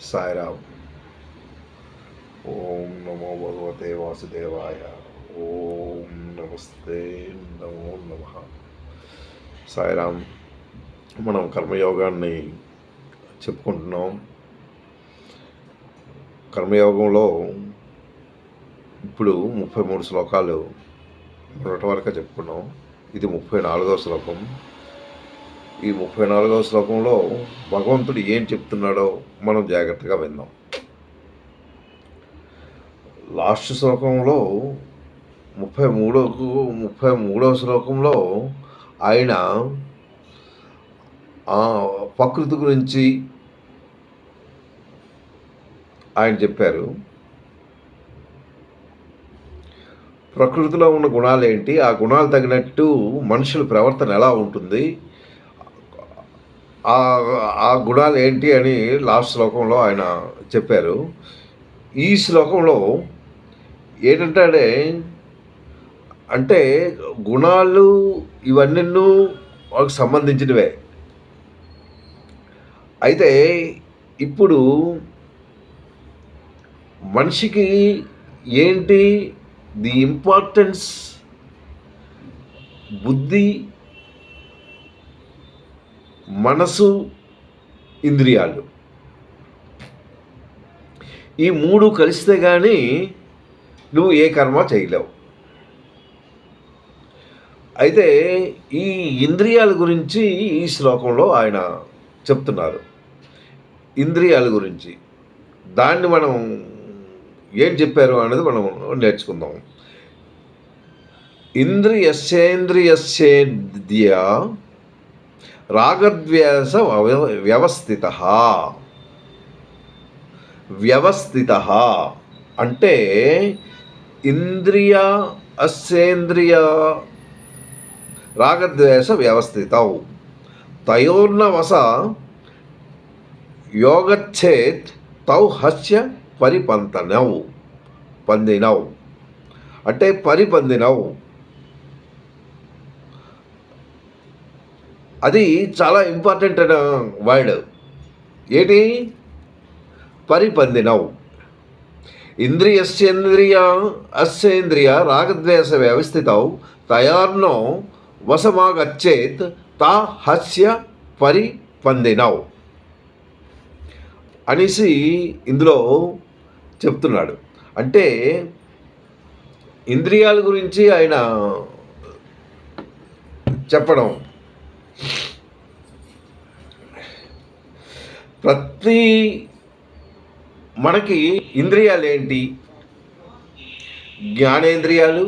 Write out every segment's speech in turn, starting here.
సాయిరామ్. ఓం నమో భగవతే వాసుదేవాయ. ఓం నమస్తే నమో నమ. సాయిరామ్. మనం కర్మయోగాన్ని చెప్పుకుంటున్నాం. కర్మయోగంలో ఇప్పుడు 33 శ్లోకాలు మొదటి వరకు చెప్పుకున్నాం. ఇది 34వ శ్లోకం. ఈ 34వ శ్లోకంలో భగవంతుడు ఏం చెప్తున్నాడో మనం జాగ్రత్తగా విందాం. లాస్ట్ శ్లోకంలో 33వ శ్లోకంలో ఆయన ప్రకృతి గురించి ఆయన చెప్పారు. ప్రకృతిలో ఉన్న గుణాలు ఏంటి, ఆ గుణాలు తగినట్టు మనుషుల ప్రవర్తన ఎలా ఉంటుంది, ఆ గుణాలు ఏంటి అని లాస్ట్ శ్లోకంలో ఆయన చెప్పారు. ఈ శ్లోకంలో ఏంటంటే అంటే గుణాలు ఇవన్నీ వాళ్ళకి సంబంధించినవే. అయితే ఇప్పుడు మనిషికి ఏంటి ది ఇంపార్టెన్స్, బుద్ధి, మనసు, ఇంద్రియాలు, ఈ మూడు కలిస్తే కానీ నువ్వు ఏ కర్మ చేయలేవు. అయితే ఈ ఇంద్రియాల గురించి ఈ శ్లోకంలో ఆయన చెప్తున్నారు. ఇంద్రియాల గురించి దాన్ని మనం ఏం చెప్పారు అనేది మనం నేర్చుకుందాం. ఇంద్రియస్యేంద్రియస్యేద్య రాగద్వేష వ్యవస్థిత అంటే ఇంద్రియ అస్యేంద్రియ రాగద్వేష వ్యవస్థితౌ తయోర్నవస యోగచ్చేత్ తౌ హస్య పందినవు అంటే పరిపందినవు. అది చాలా ఇంపార్టెంట్ అయిన వర్డ్. ఏంటి పరిపందినవు? ఇంద్రియస్యేంద్రియ అస్యేంద్రియ రాగద్వేష వ్యవస్థితౌ తయార్నో వశమాగచ్చేత్ తా హస్య పరిపందినవు అనేసి ఇందులో చెప్తున్నాడు. అంటే ఇంద్రియాల గురించి ఆయన చెప్పడం, మనకి ఇంద్రియాలు ఏంటి? జ్ఞానేంద్రియాలు,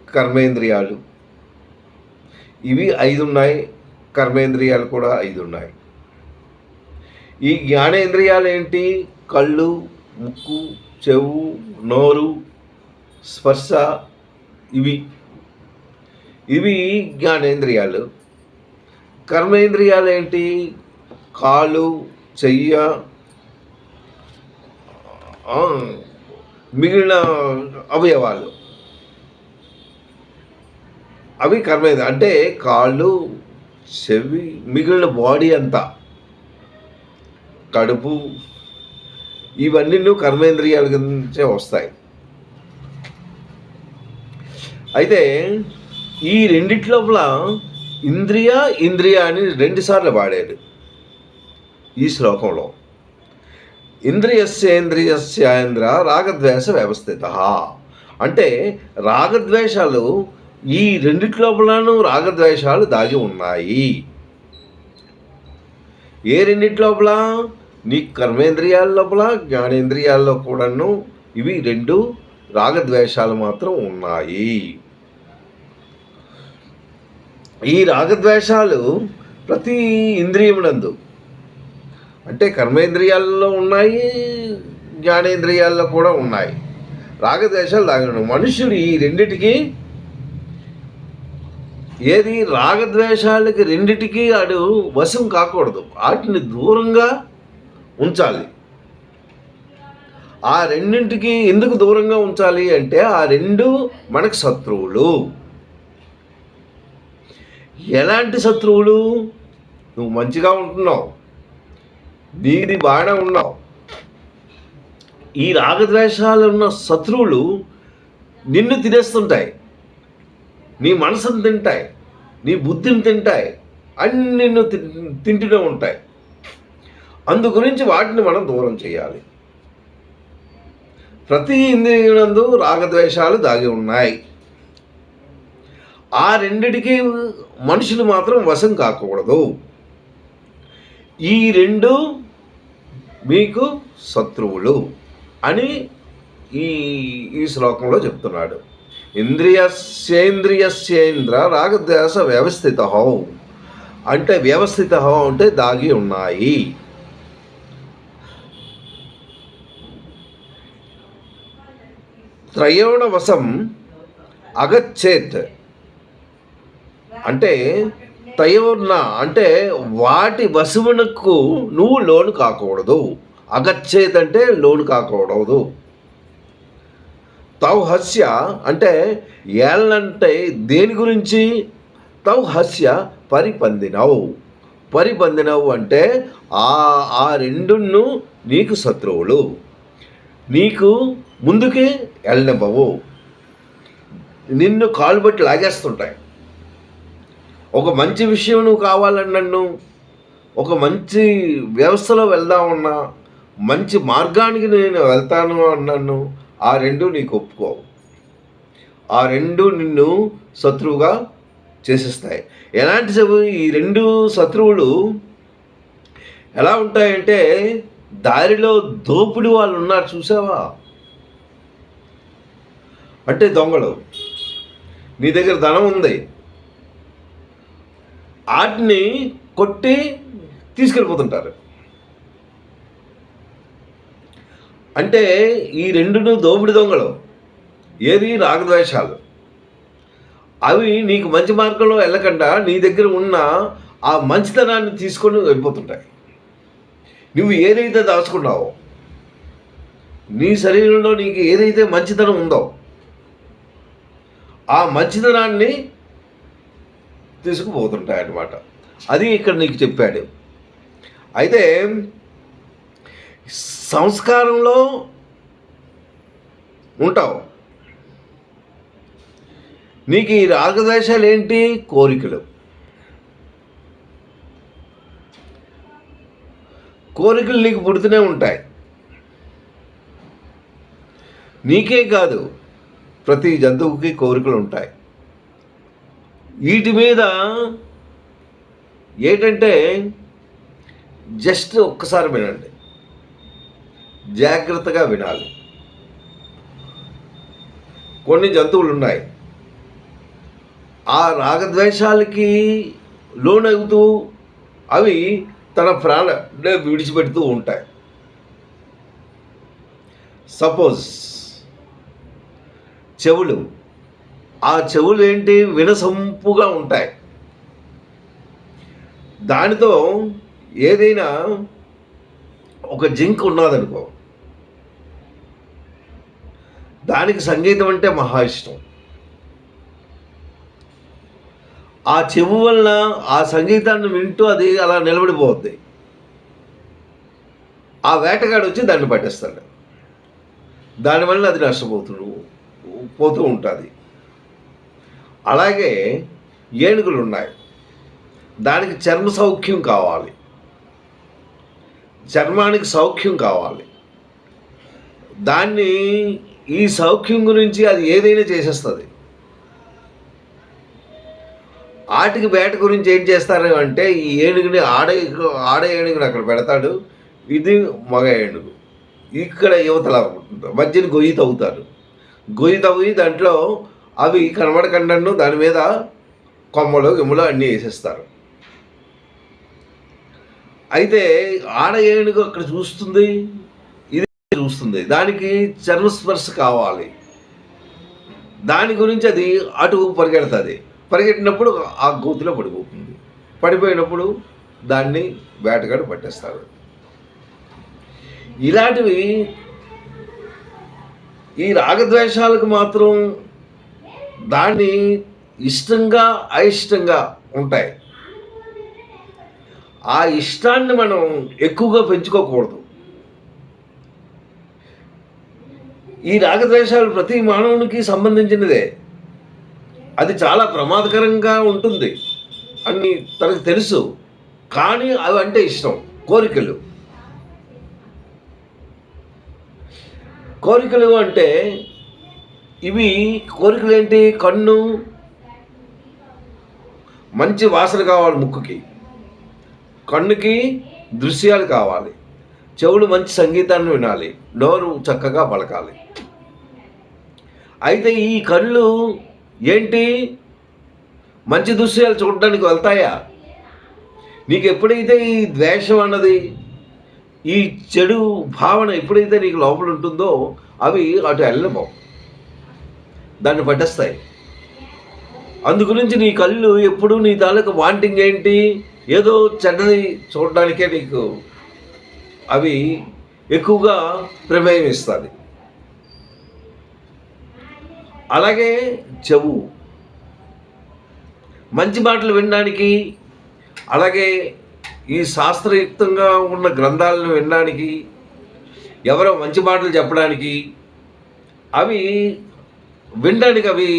కర్మేంద్రియాలు, ఇవి 5 ఉన్నాయి. కర్మేంద్రియాలు కూడా 5 ఉన్నాయి. ఈ జ్ఞానేంద్రియాలు ఏంటి? కళ్ళు, ముక్కు, చెవు, నోరు, స్పర్శ, ఇవి జ్ఞానేంద్రియాలు. కర్మేంద్రియాలు ఏంటి? కాలు, చెయ్య, మిగిలిన అవయవాలు, అవి కర్మేంద్రియాలు. అంటే కాళ్ళు, చెవి, మిగిలిన బాడీ అంతా, కడుపు, ఇవన్నీ కర్మేంద్రియాల గురించే వస్తాయి. అయితే ఈ రెండిట్లోపల ఇంద్రియ అని 2 సార్లు వాడాడు ఈ శ్లోకంలో. ఇంద్రియస్యేంద్రియస్యేంద్ర రాగద్వేష వ్యవస్థిత అంటే రాగద్వేషాలు, ఈ రెండిట్లోపలను రాగద్వేషాలు దాగి ఉన్నాయి. ఏ రెండిట్లోపల? నీ కర్మేంద్రియాల లోపల, జ్ఞానేంద్రియాల్లో కూడాను ఇవి 2 రాగద్వేషాలు మాత్రం ఉన్నాయి. ఈ రాగద్వేషాలు ప్రతి ఇంద్రియమునందు, అంటే కర్మేంద్రియాల్లో ఉన్నాయి, జ్ఞానేంద్రియాల్లో కూడా ఉన్నాయి రాగద్వేషాలు దాగి. మనుషుడు ఈ రెండిటికి, ఏది రాగద్వేషాలకి రెండిటికి ఆడు వశం కాకూడదు, వాటిని దూరంగా ఉంచాలి. ఆ రెండింటికి ఎందుకు దూరంగా ఉంచాలి అంటే ఆ 2 మనకు శత్రువులు. ఎలాంటి శత్రువులు? నువ్వు మంచిగా ఉంటున్నావు, నీది బాగానే ఉన్నావు, ఈ రాగద్వేషాలు ఉన్న శత్రువులు నిన్ను తినేస్తుంటాయి, నీ మనసును తింటాయి, నీ బుద్ధిని తింటాయి, అన్ని నిన్ను తింటూనే ఉంటాయి. అందు గురించి వాటిని మనం దూరం చేయాలి. ప్రతి ఇంద్రియునందు రాగద్వేషాలు దాగి ఉన్నాయి. ఆ రెండిటికి మనుషులు మాత్రం వశం కాకూడదు. ఈ రెండు మీకు శత్రువులు అని ఈ శ్లోకంలో చెప్తున్నాడు. ఇంద్రియస్యేంద్రియస్యేంద్ర రాగద్వేష వ్యవస్థిత అంటే వ్యవస్థిత అంటే దాగి ఉన్నాయి. త్రయోణ వశం అగచ్చేత్ అంటే తయోర్న అంటే వాటి వశమునకు నువ్వు లోను కాకూడదు. అగచ్చేత్ అంటే లోను కాకూడదు. తౌహస్య అంటే ఏళ్ళంటే దేని గురించి? తౌహస్య పరిపందినవు. పరిపందినవు అంటే ఆ రెండును నీకు శత్రువులు, నీకు ముందుకే వెళ్ళనివ్వవు, నిన్ను కాలు బట్టి లాగేస్తుంటాయి. ఒక మంచి విషయం నువ్వు కావాలని నన్ను ఒక మంచి వ్యవస్థలో వెళ్దామన్నా, మంచి మార్గానికి నేను వెళ్తాను అన్నాను, ఆ రెండు నీకు ఒప్పుకోవు. ఆ రెండు నిన్ను శత్రువుగా చేసేస్తాయి. ఎలాంటి ఈ రెండు శత్రువులు ఎలా ఉంటాయంటే, దారిలో దోపిడి వాళ్ళు ఉన్నారు చూసావా, అంటే దొంగలు. నీ దగ్గర ధనం ఉంది, వాటిని కొట్టి తీసుకెళ్ళిపోతుంటారు. అంటే ఈ రెండును దోపిడి దొంగలు. ఏది? రాగద్వేషాలు. అవి నీకు మంచి మార్గంలో వెళ్ళకుండా నీ దగ్గర ఉన్న ఆ మంచితనాన్ని తీసుకొని వెళ్ళిపోతుంటాయి. నువ్వు ఏదైతే దాచుకున్నావో, నీ శరీరంలో నీకు ఏదైతే మంచితనం ఉందో ఆ మంచితనాన్ని తీసుకుపోతుంటాయి అన్నమాట. అది ఇక్కడ నీకు చెప్పాడు. అయితే సంస్కారంలో ఉంటావు. నీకు ఈ రాగద్వేషాలు ఏంటి? కోరికలు. కోరికలు నీకు పుడుతూనే ఉంటాయి. నీకే కాదు, ప్రతి జంతువుకి కోరికలు ఉంటాయి. వీటి మీద ఏంటంటే జస్ట్ ఒక్కసారి వినండి, జాగ్రత్తగా వినాలి. కొన్ని జంతువులు ఉన్నాయి, ఆ రాగద్వేషాలకి లోనవుతూ అవి తన ప్రాణాన్ని విడిచిపెడుతూ ఉంటాయి. సపోజ్ చెవులు. ఆ చెవులు ఏంటి? వినసొంపుగా ఉంటాయి. దానితో ఏదైనా ఒక జింక్ ఉన్నదనుకో, దానికి సంగీతం అంటే మహా ఇష్టం. ఆ చెవు వలన ఆ సంగీతాన్ని వింటూ అది అలా నిలబడిపోద్ది. ఆ వేటగాడు వచ్చి దాన్ని పట్టేస్తాడు. దానివల్ల అది పోతూ ఉంటుంది. అలాగే ఏనుగులు ఉన్నాయి, దానికి చర్మ సౌఖ్యం కావాలి, చర్మానికి సౌఖ్యం కావాలి. దాన్ని ఈ సౌఖ్యం గురించి అది ఏదైనా చేసేస్తుంది. ఆటికి వేట గురించి ఏం చేస్తారు అంటే, ఈ ఏనుగుని ఆడ ఏనుగుని అక్కడ పెడతాడు, ఇది మగ ఏనుగు ఇక్కడ యువతలా మధ్యన గొయ్యి తవ్వుతారు. గొయ్యి తవ్వి దాంట్లో అవి కనబడకుండా దాని మీద కొమ్మలు గిమ్మలు అన్నీ వేసేస్తారు. అయితే ఆడ ఏనుగు అక్కడ చూస్తుంది, ఇది చూస్తుంది, దానికి చర్మస్పర్శ కావాలి. దాని గురించి అది అటు పరిగెడుతుంది. పరిగెట్టినప్పుడు ఆ గోతిలో పడిపోతుంది. పడిపోయినప్పుడు దాన్ని వేటగాడు పట్టేస్తాడు. ఇలాంటివి ఈ రాగద్వేషాలకు మాత్రం దాన్ని ఇష్టంగా అయిష్టంగా ఉంటాయి. ఆ ఇష్టాన్ని మనం ఎక్కువగా పెంచుకోకూడదు. ఈ రాగద్వేషాలు ప్రతి మానవునికి సంబంధించినదే. అది చాలా ప్రమాదకరంగా ఉంటుంది అని తనకు తెలుసు. కానీ అవి అంటే ఇష్టం. కోరికలు అంటే ఇవి కోరికలు ఏంటి? కన్ను మంచి వాసన కావాలి, ముక్కుకి, కన్నుకి దృశ్యాలు కావాలి, చెవులు మంచి సంగీతాన్ని వినాలి, నోరు చక్కగా పలకాలి. అయితే ఈ కళ్ళు ఏంటి? మంచి దృశ్యాలు చూడడానికి వెళ్తాయా? నీకు ఎప్పుడైతే ఈ ద్వేషం అన్నది, ఈ చెడు భావన ఎప్పుడైతే నీకు లోపల ఉంటుందో అవి అటు వెళ్ళబోవు, దాన్ని పట్టేస్తాయి. అందుగురించి నీ కళ్ళు ఎప్పుడు నీ తాలూకు వాంటింగ్ ఏంటి? ఏదో చెడ్డది చూడడానికే నీకు అవి ఎక్కువగా ప్రమేయం ఇస్తుంది. అలాగే చెవు మంచి మాటలు వినడానికి, అలాగే ఈ శాస్త్రయుక్తంగా ఉన్న గ్రంథాలను వినడానికి, ఎవరో మంచి మాటలు చెప్పడానికి, అవి వినడానికి అవి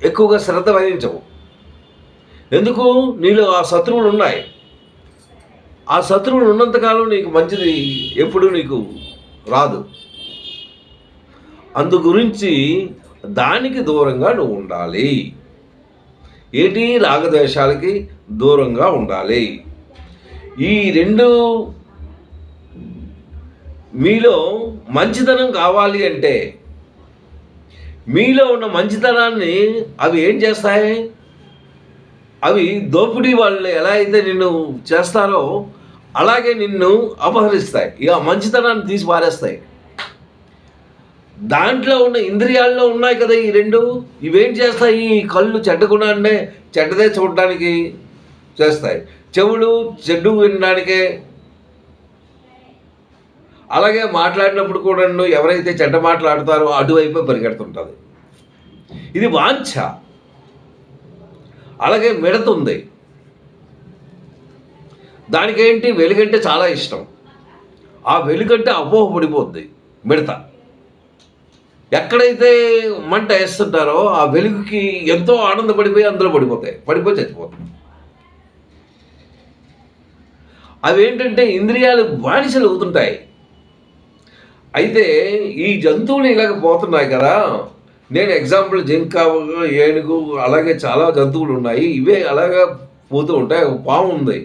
ఎక్కువగా శ్రద్ధ వహించవు. ఎందుకు? నీలో ఆ శత్రువులు ఉన్నాయి. ఆ శత్రువులు ఉన్నంతకాలం నీకు మంచిది ఎప్పుడు నీకు రాదు. అందు గురించి దానికి దూరంగా నువ్వు ఉండాలి. ఏంటి? రాగద్వేషాలకి దూరంగా ఉండాలి. ఈ రెండు మీలో మంచితనం కావాలి అంటే, మీలో ఉన్న మంచితనాన్ని అవి ఏం చేస్తాయి? అవి దోపిడీ వాళ్ళు ఎలా అయితే నిన్ను చేస్తారో అలాగే నిన్ను అపహరిస్తాయి. ఇక మంచితనాన్ని తీసి పారేస్తాయి. దాంట్లో ఉన్న ఇంద్రియాల్లో ఉన్నాయి కదా ఈ రెండు. ఇవేం చేస్తాయి? ఈ కళ్ళు చెడ్డ గుణాన్నే, చెడ్డదే చూడడానికి చేస్తాయి. చెవులు చెడ్డు వినడానికే. అలాగే మాట్లాడినప్పుడు కూడా ఎవరైతే చెడ్డ మాట్లాడతారో అటువైపే పరిగెడుతుంటుంది. ఇది వాంఛ. అలాగే మిడతుంది. దానికేంటి? వెలుగంటే చాలా ఇష్టం. ఆ వెలుగంటే అపోహపడిపోద్ది మిడత. ఎక్కడైతే మంట వేస్తుంటారో ఆ వెలుగుకి ఎంతో ఆనందపడిపోయి అందులో పడిపోయి చచ్చిపోతాయి. అవేంటంటే ఇంద్రియాలు బానిసలు అవుతుంటాయి. అయితే ఈ జంతువులు ఇలాగ పోతున్నాయి కదా. నేను ఎగ్జాంపుల్ జింక, ఏనుగు, అలాగే చాలా జంతువులు ఉన్నాయి. ఇవే అలాగా పోతూ ఉంటాయి. ఒక పాము ఉంది,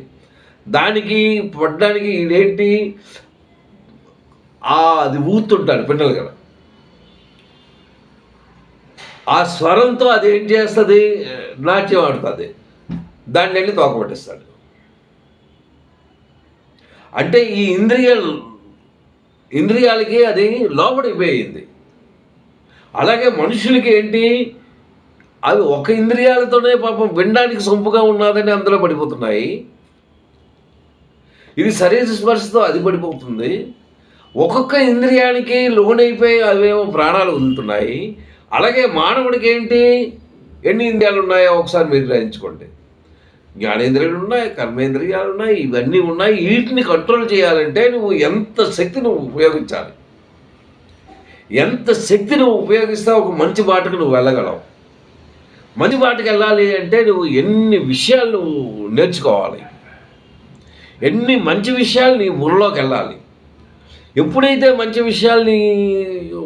దానికి పడ్డానికి ఇదేంటి? అది ఊతుంటాడు పిల్లలు కదా. ఆ స్వరంతో అది ఏం చేస్తుంది? నాట్యం ఆడుతుంది. దాన్ని వెళ్ళి తోక పట్టిస్తాడు. అంటే ఈ ఇంద్రియాలకి అది లోబడిపోయింది. అలాగే మనుషులకి ఏంటి? అవి ఒక ఇంద్రియాలతోనే పాపం వినడానికి సొంపుగా ఉన్నదని అందులో పడిపోతున్నాయి. ఇది శరీర స్పర్శతో అది పడిపోతుంది. ఒక్కొక్క ఇంద్రియానికి లోనైపోయి అవేమో ప్రాణాలు వదులుతున్నాయి. అలాగే మానవుడికి ఏంటి? ఎన్ని ఇంద్రియాలు ఉన్నాయో ఒకసారి మీరు గ్రహించుకోండి. జ్ఞానేంద్రియాలు ఉన్నాయి, కర్మేంద్రియాలు ఉన్నాయి, ఇవన్నీ ఉన్నాయి. వీటిని కంట్రోల్ చేయాలంటే నువ్వు ఎంత శక్తి నువ్వు ఉపయోగించాలి. ఎంత శక్తి నువ్వు ఉపయోగిస్తావు ఒక మంచి బాటకు నువ్వు వెళ్ళగలవు. మంచి బాటకు వెళ్ళాలి అంటే నువ్వు ఎన్ని విషయాలు నువ్వు నేర్చుకోవాలి, ఎన్ని మంచి విషయాలు నీ బుర్రలోకి వెళ్ళాలి. ఎప్పుడైతే మంచి విషయాలు నీ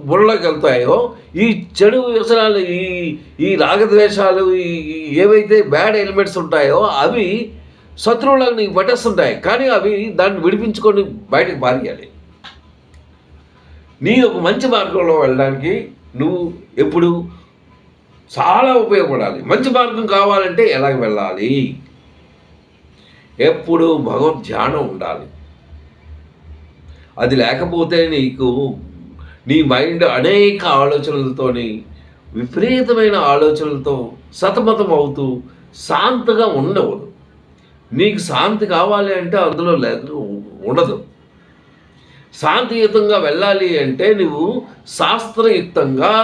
బుర్రలోకి వెళ్తాయో ఈ చెడు వ్యసనాలు, ఈ రాగద్వేషాలు, ఏవైతే బ్యాడ్ ఎలిమెంట్స్ ఉంటాయో అవి శత్రువులకు నీకు పట్టేస్తుంటాయి. కానీ అవి దాన్ని విడిపించుకొని బయటకు పారేయాలి. నీ ఒక మంచి మార్గంలో వెళ్ళడానికి నువ్వు ఎప్పుడు చాలా ఉపయోగపడాలి. మంచి మార్గం కావాలంటే ఎలాగ వెళ్ళాలి? ఎప్పుడు భగవద్ ధ్యానం ఉండాలి. అది లేకపోతే నీకు నీ మైండ్ అనేక ఆలోచనలతోని, విపరీతమైన ఆలోచనలతో సతమతం అవుతూ శాంతగా ఉండవదు. నీకు శాంతి కావాలి అంటే అందులో ఉండదు. శాంతియుతంగా వెళ్ళాలి అంటే నువ్వు శాస్త్రయుక్తంగా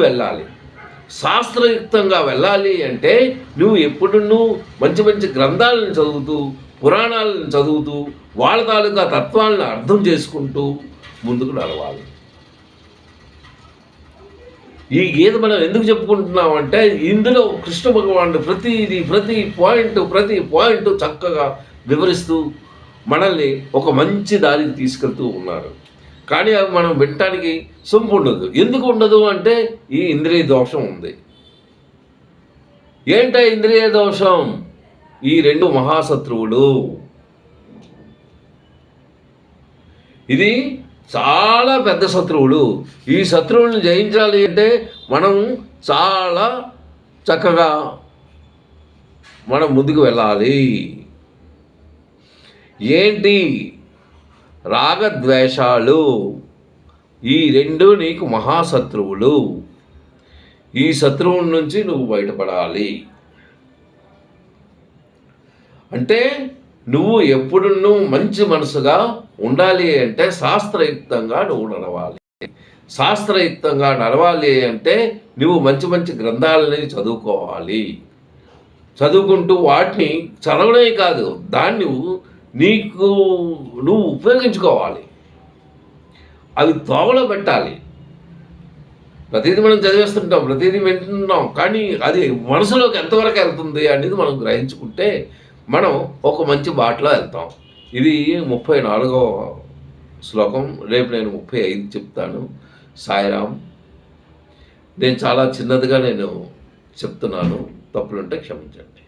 వెళ్ళాలి. శాస్త్రయుక్తంగా వెళ్ళాలి అంటే నువ్వు ఎప్పుడు మంచి మంచి గ్రంథాలను చదువుతూ, పురాణాలను చదువుతూ, వాళ్ళ తాలూకా తత్వాలను అర్థం చేసుకుంటూ ముందుకు నడవాలి. ఈ గీత మనం ఎందుకు చెప్పుకుంటున్నాం అంటే ఇందులో కృష్ణ భగవానుడు ప్రతి పాయింట్ చక్కగా వివరిస్తూ మనల్ని ఒక మంచి దారికి తీసుకెళ్తూ ఉన్నారు. కానీ అవి మనం వినటానికి సొంపు ఉండదు. ఎందుకు ఉండదు అంటే ఈ ఇంద్రియ దోషం ఉంది. ఏంట ఇంద్రియ దోషం? ఈ రెండు మహాశత్రువులు. ఇది చాలా పెద్ద శత్రువులు. ఈ శత్రువులను జయించాలి అంటే మనం చాలా చక్కగా మనం ముందుకు వెళ్ళాలి. ఏంటి? రాగద్వేషాలు. ఈ రెండు నీకు మహాశత్రువులు. ఈ శత్రువుల నుంచి నువ్వు బయటపడాలి. అంటే నువ్వు ఎప్పుడు మంచి మనసుగా ఉండాలి అంటే శాస్త్రయుక్తంగా నువ్వు నడవాలి. శాస్త్రయుక్తంగా నడవాలి అంటే నువ్వు మంచి మంచి గ్రంథాలని చదువుకోవాలి. చదువుకుంటూ వాటిని చదవడమే కాదు, దాన్ని నువ్వు ఉపయోగించుకోవాలి. అవి తోవలో పెట్టాలి. ప్రతిదీ మనం చదివేస్తుంటాం, ప్రతిదీ వింటున్నాం, కానీ అది మనసులోకి ఎంతవరకు వెళ్తుంది అనేది మనం గ్రహించుకుంటే మనం ఒక మంచి బాటలో వెళ్తాం. ఇది 34వ శ్లోకం. రేపు నేను 35 చెప్తాను. సాయిరామ్. నేను చాలా చిన్నదిగా చెప్తున్నాను. తప్పులుంటే క్షమించండి.